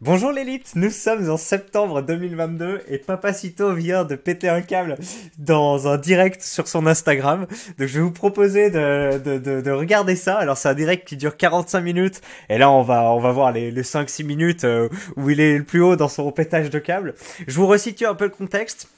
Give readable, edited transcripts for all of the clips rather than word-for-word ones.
Bonjour l'élite, nous sommes en septembre 2022 et Papacito vient de péter un câble dans un direct sur son Instagram. Donc je vais vous proposer de regarder ça. Alors c'est un direct qui dure 45 minutes et là on va voir les 5-6 minutes où il est le plus haut dans son pétage de câble. Je vous resitue un peu le contexte.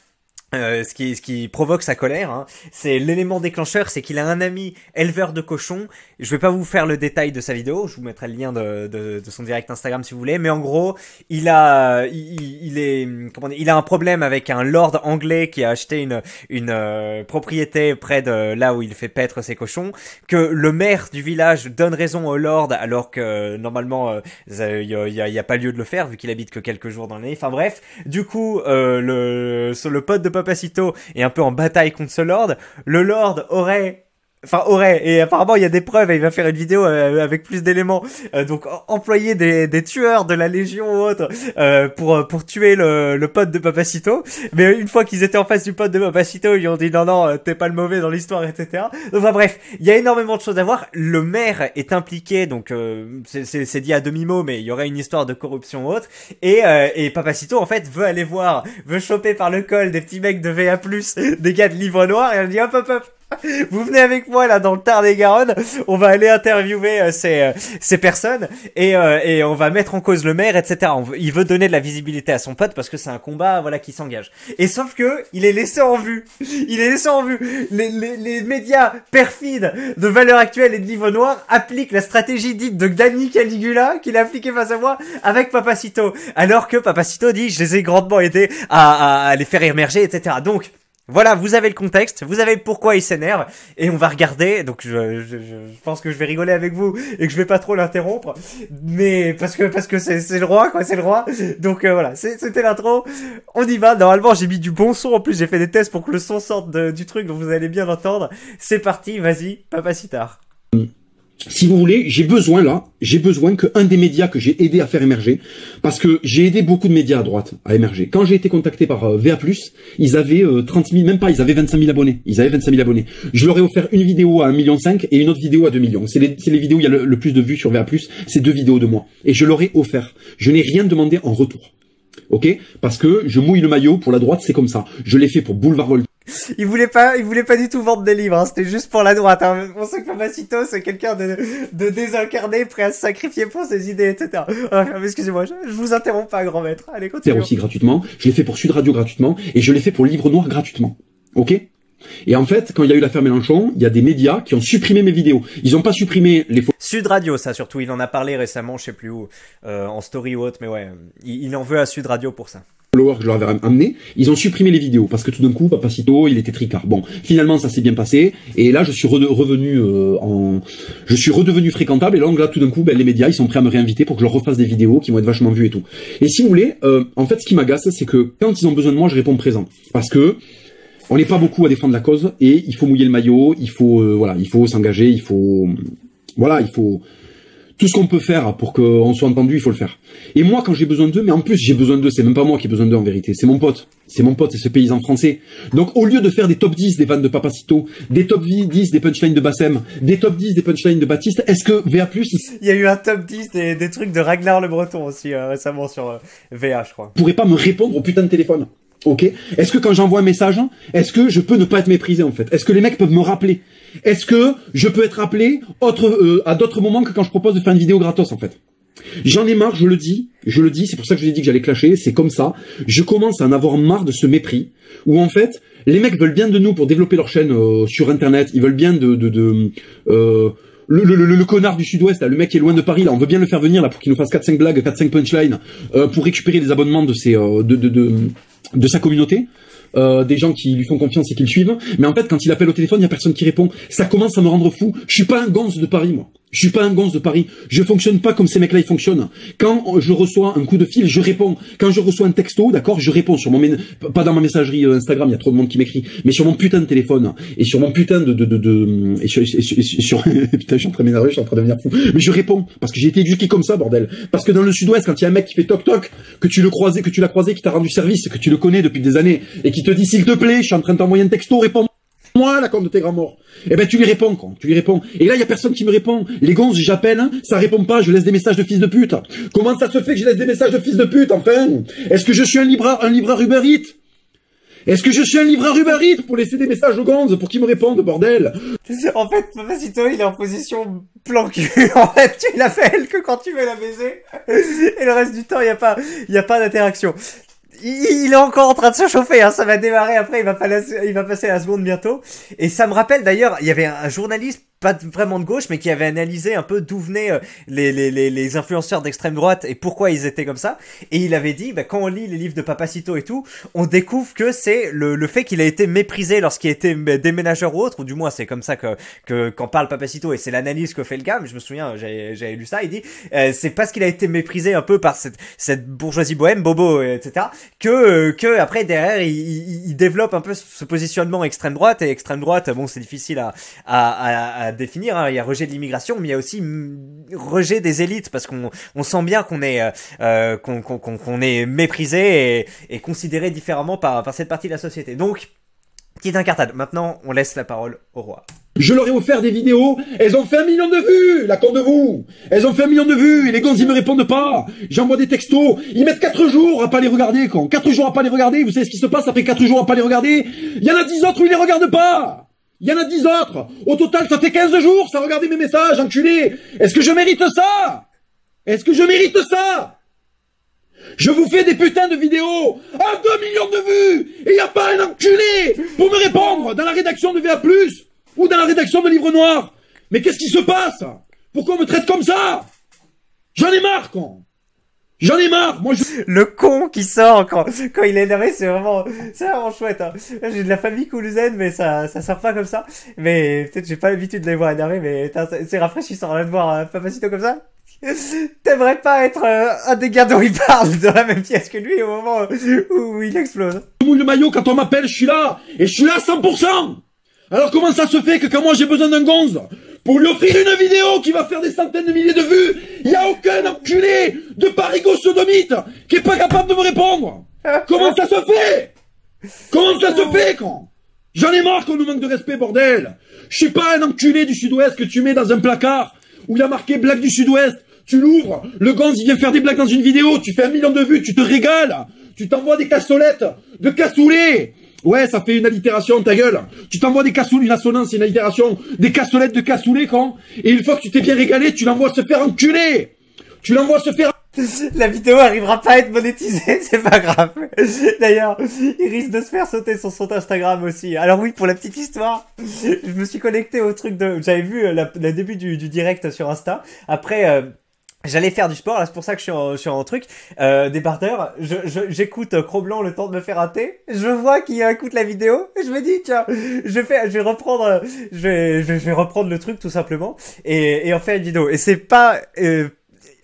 Ce qui provoque sa colère, hein, c'est l'élément déclencheur, c'est qu'il a un ami éleveur de cochons. Je vais pas vous faire le détail de sa vidéo, je vous mettrai le lien de son direct Instagram si vous voulez, mais en gros, il a un problème avec un lord anglais qui a acheté une propriété près de là où il fait paître ses cochons, que le maire du village donne raison au lord alors que normalement il y a pas lieu de le faire vu qu'il habite que quelques jours dans l'année. Enfin bref, du coup le pote de Papacito est un peu en bataille contre ce lord. Le lord aurait, et apparemment il y a des preuves et il va faire une vidéo avec plus d'éléments, donc employer des tueurs de la Légion ou autre pour tuer le pote de Papacito. Mais une fois qu'ils étaient en face du pote de Papacito, ils lui ont dit non, t'es pas le mauvais dans l'histoire, etc. Donc enfin bref, il y a énormément de choses à voir. Le maire est impliqué, donc c'est dit à demi-mot, mais il y aurait une histoire de corruption ou autre. Et Papacito en fait veut choper par le col des petits mecs de VA+, des gars de Livre Noir, et elle dit hop, vous venez avec moi là dans le Tarn-et-Garonne, on va aller interviewer ces personnes et on va mettre en cause le maire, etc. Il veut donner de la visibilité à son pote parce que c'est un combat qui s'engage. Et sauf que il est laissé en vue. Les médias perfides de Valeurs Actuelles et de Livre Noir appliquent la stratégie dite de Dani Caligula qu'il a appliquée face à moi avec Papacito. Alors que Papacito dit je les ai grandement aidés à les faire émerger, etc. Donc voilà, vous avez le contexte, vous avez pourquoi il s'énerve, et on va regarder. Donc je pense que je vais rigoler avec vous et que je vais pas trop l'interrompre, mais parce que c'est le roi quoi, c'est le roi. Donc voilà, c'était l'intro. On y va. Normalement j'ai mis du bon son, en plus j'ai fait des tests pour que le son sorte du truc, donc vous allez bien l'entendre. C'est parti, vas-y, Papacitar. Si vous voulez, j'ai besoin qu'un des médias que j'ai aidé à faire émerger, parce que j'ai aidé beaucoup de médias à droite à émerger. Quand j'ai été contacté par VA+, ils avaient 30 000, même pas, ils avaient 25 000 abonnés. Je leur ai offert une vidéo à 1,5 million et une autre vidéo à 2 millions. C'est les vidéos où il y a le plus de vues sur VA+, c'est 2 vidéos de moi. Et je leur ai offert. Je n'ai rien demandé en retour. Ok? Parce que je mouille le maillot pour la droite, c'est comme ça. Je l'ai fait pour Boulevard Voltaire. Il voulait pas du tout vendre des livres, hein. C'était juste pour la droite, hein. On sait que Papacito, c'est quelqu'un de désincarné, prêt à se sacrifier pour ses idées, etc. Excusez-moi, je vous interromps pas, grand maître. Allez, continue. Aussi gratuitement. Je l'ai fait pour Sud Radio gratuitement. Et je l'ai fait pour Livre Noir gratuitement. Ok? Et en fait, quand il y a eu l'affaire Mélenchon, il y a des médias qui ont supprimé mes vidéos. Ils ont pas supprimé les photos. Sud Radio, ça surtout, il en a parlé récemment, je sais plus où, en story ou autre, mais ouais, il en veut à Sud Radio pour ça. Que je leur avais amené, ils ont supprimé les vidéos parce que tout d'un coup Papacito il était tricard. Bon, finalement ça s'est bien passé et là je suis redevenu fréquentable et donc là tout d'un coup les médias ils sont prêts à me réinviter pour que je leur refasse des vidéos qui vont être vachement vues et tout. Et si vous voulez, en fait ce qui m'agace c'est que quand ils ont besoin de moi je réponds présent parce que on n'est pas beaucoup à défendre la cause et il faut mouiller le maillot, il faut s'engager, il faut tout ce qu'on peut faire pour qu'on soit entendu, il faut le faire. Et moi, quand j'ai besoin d'eux, mais en plus j'ai besoin d'eux, c'est même pas moi qui ai besoin d'eux en vérité, c'est mon pote, c'est ce paysan français. Donc au lieu de faire des top 10 des vannes de Papacito, des top 10 des punchlines de Bassem, des top 10 des punchlines de Baptiste, est-ce que VA+... Il y a eu un top 10 des trucs de Ragnar le Breton aussi récemment sur VA, je crois. Pourrait pas me répondre au putain de téléphone. Ok? Est-ce que quand j'envoie un message, est-ce que je peux ne pas être méprisé en fait? Est-ce que les mecs peuvent me rappeler? Est-ce que je peux être appelé à d'autres moments que quand je propose de faire une vidéo gratos en fait? J'en ai marre, je le dis, c'est pour ça que je vous ai dit que j'allais clasher, c'est comme ça. Je commence à en avoir marre de ce mépris où en fait les mecs veulent bien de nous pour développer leur chaîne sur internet, ils veulent bien le connard du sud-ouest, là, le mec qui est loin de Paris, là, on veut bien le faire venir là pour qu'il nous fasse 4-5 blagues, 4-5 punchlines pour récupérer les abonnements de sa communauté. Des gens qui lui font confiance et qui le suivent, mais en fait quand il appelle au téléphone, il y a personne qui répond. Ça commence à me rendre fou. Je suis pas un gonze de Paris, moi. Je fonctionne pas comme ces mecs-là ils fonctionnent. Quand je reçois un coup de fil, je réponds. Quand je reçois un texto, d'accord, je réponds sur pas dans ma messagerie Instagram, il y a trop de monde qui m'écrit, mais sur mon putain de téléphone et sur mon putain sur putain, je suis en train de m'énerver, je suis en train de devenir fou. Mais je réponds parce que j'ai été éduqué comme ça, bordel. Parce que dans le sud-ouest, quand il y a un mec qui fait toc toc, que tu l'as croisé, qui t'a rendu service, que tu le connais depuis des années et qui te dit s'il te plaît, je suis en train de t'envoyer un texto, réponds. Moi, la compte de tes grands morts. Eh ben, tu lui réponds, quoi. Tu lui réponds. Et là, il y a personne qui me répond. Les gonzes, j'appelle, hein, ça répond pas, je laisse des messages de fils de pute. Comment ça se fait que je laisse des messages de fils de pute, enfin? Est-ce que je suis un livreur Uber Eats? Est-ce que je suis un livreur Uber Eats pour laisser des messages aux gonzes pour qu'ils me répondent, bordel? En fait, Papacito, il est en position plan cul. En fait, tu l'appelles que quand tu veux la baiser. Et le reste du temps, il y a pas d'interaction. Il est encore en train de se chauffer, hein. Ça va démarrer après, il va passer à la seconde bientôt. Et ça me rappelle d'ailleurs, il y avait un journaliste, pas vraiment de gauche, mais qui avait analysé un peu d'où venaient les influenceurs d'extrême droite et pourquoi ils étaient comme ça. Et il avait dit, bah, quand on lit les livres de Papacito et tout, on découvre que c'est le fait qu'il a été méprisé lorsqu'il était déménageur ou autre, ou du moins c'est comme ça qu'en parle Papacito, et c'est l'analyse que fait le gars, mais je me souviens, j'avais lu ça, il dit, c'est parce qu'il a été méprisé un peu par cette bourgeoisie bohème, bobo, etc., que après derrière il développe un peu ce positionnement extrême droite. Et extrême droite, bon, c'est difficile à définir, hein. Il y a rejet de l'immigration, mais il y a aussi rejet des élites, parce qu'on sent bien qu'on est méprisé et considéré différemment par cette partie de la société. Donc, petite incartade. Maintenant, on laisse la parole au roi. Je leur ai offert des vidéos, elles ont fait 1 million de vues, la con de vous. Elles ont fait 1 million de vues, et les gonzes, ils me répondent pas. J'envoie des textos, ils mettent 4 jours à pas les regarder, con. 4 jours à pas les regarder, vous savez ce qui se passe après 4 jours à pas les regarder? Il y en a 10 autres où ils les regardent pas. Il y en a 10 autres. Au total, ça fait 15 jours, ça regardait mes messages, enculé. Est-ce que je mérite ça? Est-ce que je mérite ça? Je vous fais des putains de vidéos à 2 millions de vues, et y a pas un enculé pour me répondre dans la rédaction de VA+, ou dans la rédaction de Livre Noir. Mais qu'est-ce qui se passe? Pourquoi on me traite comme ça? J'en ai marre, con. J'en ai marre, moi je... Le con qui sort quand il est énervé, c'est vraiment chouette, hein. Là, j'ai de la famille toulousaine, mais ça sort pas comme ça. Mais peut-être j'ai pas l'habitude de les voir énervés, mais c'est rafraîchissant là de voir un Papacito comme ça. T'aimerais pas être un des gars dont il parle dans la même pièce que lui au moment où il explose. Je mouille le maillot, quand on m'appelle, je suis là. Et je suis là à 100%. Alors comment ça se fait que quand moi j'ai besoin d'un gonze pour lui offrir une vidéo qui va faire des centaines de milliers de vues, il y a aucun enculé de parigo-sodomite qui est pas capable de me répondre? Comment ça se fait? Comment ça se fait, quand? J'en ai marre qu'on nous manque de respect, bordel. Je suis pas un enculé du Sud-Ouest que tu mets dans un placard où il y a marqué blague du Sud-Ouest. Tu l'ouvres, le gonze il vient faire des blagues dans une vidéo, tu fais 1 million de vues, tu te régales, tu t'envoies des cassolettes de cassoulet. Ouais, ça fait une allitération, ta gueule. Tu t'envoies des cassoulets, une assonance, c'est une allitération. Des cassolettes de cassoulet, quand? Et une fois que tu t'es bien régalé, tu l'envoies se faire enculer. Tu l'envoies se faire... La vidéo arrivera pas à être monétisée, c'est pas grave. D'ailleurs, il risque de se faire sauter sur son Instagram aussi. Alors oui, pour la petite histoire, je me suis connecté au truc j'avais vu le début du direct sur Insta. Après, j'allais faire du sport, là c'est pour ça que je suis en truc, des bardeurs, j'écoute Cro-Blanc le temps de me faire un thé, je vois qu'il écoute la vidéo, et je me dis tiens, je vais reprendre le truc tout simplement, et en faire une vidéo. Et c'est pas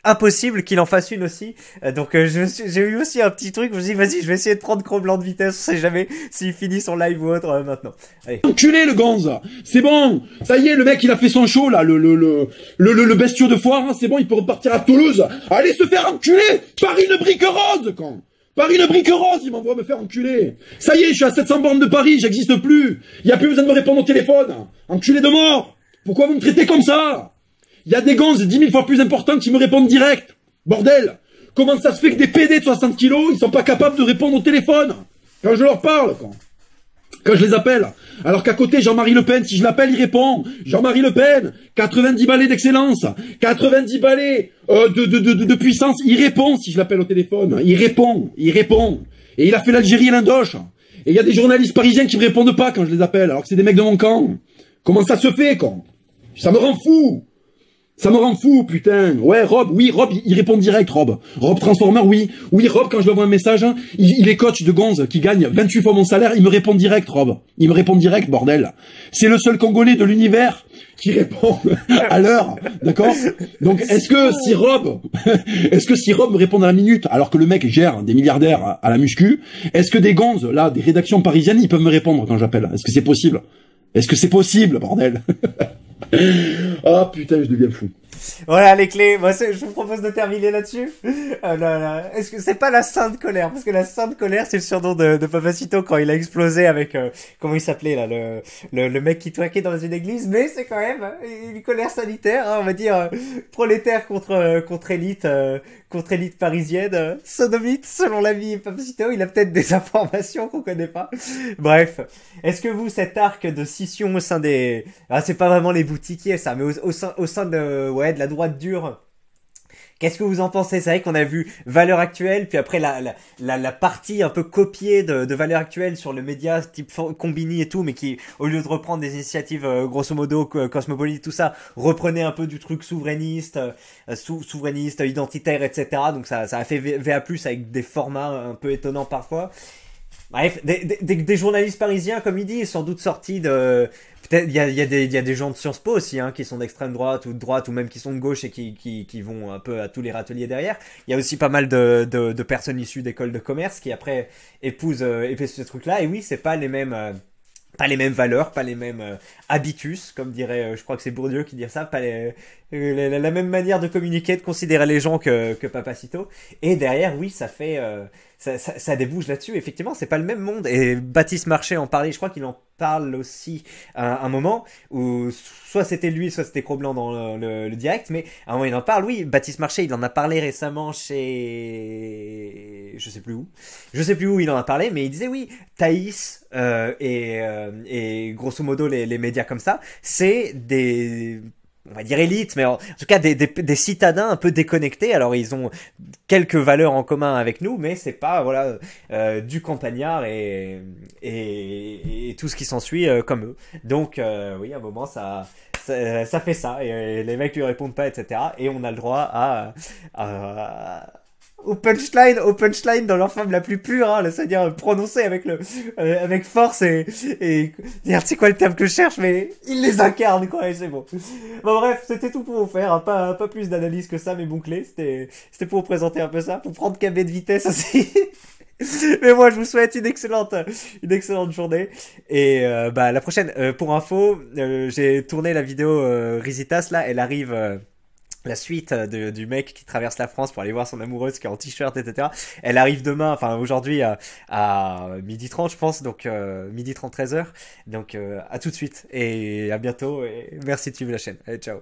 impossible qu'il en fasse une aussi. Donc j'ai eu aussi un petit truc, je me suis dit vas-y, je vais essayer de prendre Cro-Blanc de vitesse, on sait jamais s'il finit son live ou autre maintenant. Allez. Enculé le gonze, c'est bon, ça y est, le mec il a fait son show là, le bestiau de foire, hein, c'est bon, il peut repartir à Toulouse. Allez se faire enculer par une brique rose, quand. Par une brique rose, il m'envoie me faire enculer. Ça y est, je suis à 700 bornes de Paris, j'existe plus. Il y a plus besoin de me répondre au téléphone. Enculé de mort. Pourquoi vous me traitez comme ça? Il y a des gonzes 10 000 fois plus importantes qui me répondent direct. Bordel. Comment ça se fait que des PD de 60 kilos, ils sont pas capables de répondre au téléphone quand je leur parle, quand je les appelle. Alors qu'à côté, Jean-Marie Le Pen, si je l'appelle, il répond. Jean-Marie Le Pen, 90 balais d'excellence, 90 balais de puissance, il répond si je l'appelle au téléphone. Il répond. Et il a fait l'Algérie et l'Indoche. Et il y a des journalistes parisiens qui me répondent pas quand je les appelle, alors que c'est des mecs de mon camp. Comment ça se fait, quand? Ça me rend fou. Ça me rend fou, putain. Ouais, Rob, oui, Rob, il répond direct, Rob. Rob Transformer, oui. Oui, Rob, quand je lui envoie un message, hein, il est coach de gonze qui gagne 28 fois mon salaire, il me répond direct, Rob. Il me répond direct, bordel. C'est le seul Congolais de l'univers qui répond à l'heure, d'accord? Donc, est-ce que si Rob me répond à la minute, alors que le mec gère des milliardaires à la muscu, est-ce que des gonzes, là, des rédactions parisiennes, ils peuvent me répondre quand j'appelle? Est-ce que c'est possible? Est-ce que c'est possible, bordel? Ah putain, je deviens fou. Voilà les clés. Moi, je vous propose de terminer là-dessus. Est-ce que c'est pas la Sainte Colère? Parce que la Sainte Colère, c'est le surnom de Papacito quand il a explosé avec comment il s'appelait là, le mec qui twerkait dans une église. Mais c'est quand même une colère sanitaire, hein, on va dire prolétaire contre élite parisienne, sodomite selon l'avis Papacito. Il a peut-être des informations qu'on connaît pas. Bref, est-ce que vous, cet arc de scission au sein des... Ah, c'est pas vraiment les boutiquiers ça, mais au sein de, ouais, de la droite dure, qu'est-ce que vous en pensez? C'est vrai qu'on a vu Valeurs Actuelles, puis après la partie un peu copiée de Valeurs Actuelles sur le média type Combini et tout, mais qui, au lieu de reprendre des initiatives grosso modo cosmopolites, tout ça, reprenait un peu du truc souverainiste, souverainiste, identitaire, etc. Donc ça a fait VA+, avec des formats un peu étonnants parfois. Bref, des journalistes parisiens, comme il dit, sans doute sortis de... Peut-être il y a des gens de Sciences Po aussi, hein, qui sont d'extrême droite ou de droite ou même qui sont de gauche et qui vont un peu à tous les râteliers derrière. Il y a aussi pas mal de personnes issues d'écoles de commerce qui après épousent ce truc-là. Et oui, c'est pas les mêmes valeurs, pas les mêmes habitus, comme dirait, je crois que c'est Bourdieu qui dit ça, pas la même manière de communiquer, de considérer les gens que Papacito. Et derrière, oui, ça fait, ça débouche là-dessus. Effectivement, c'est pas le même monde. Et Baptiste Marchais en parlait, je crois qu'il en parle aussi à un moment où soit c'était lui, soit c'était Cro-Blanc dans le direct, mais à un moment il en parle. Oui, Baptiste Marchais, il en a parlé récemment chez, je sais plus où il en a parlé, mais il disait oui, Thaïs et grosso modo les médias comme ça, c'est des, on va dire élites, mais en tout cas des citadins un peu déconnectés. Alors ils ont quelques valeurs en commun avec nous, mais c'est pas voilà du campagnard et tout ce qui s'ensuit comme eux. Donc oui, à un moment ça fait ça et les mecs lui répondent pas, etc. Et on a le droit au punchline dans leur forme la plus pure, hein, c'est-à-dire prononcer avec force et dire c'est quoi le terme que je cherche, mais il les incarne quoi, et c'est bon. Bon bref, c'était tout pour vous faire, hein, pas plus d'analyse que ça, mais bouclé, c'était pour vous présenter un peu ça, pour prendre KB de vitesse aussi. Mais moi je vous souhaite une excellente journée et bah la prochaine pour info, j'ai tourné la vidéo Risitas là, elle arrive la suite du mec qui traverse la France pour aller voir son amoureuse qui est en t-shirt, etc. Elle arrive demain, enfin aujourd'hui à 12h30 je pense, donc 12h30 13h. Donc à tout de suite et à bientôt et merci de suivre la chaîne. Allez, ciao.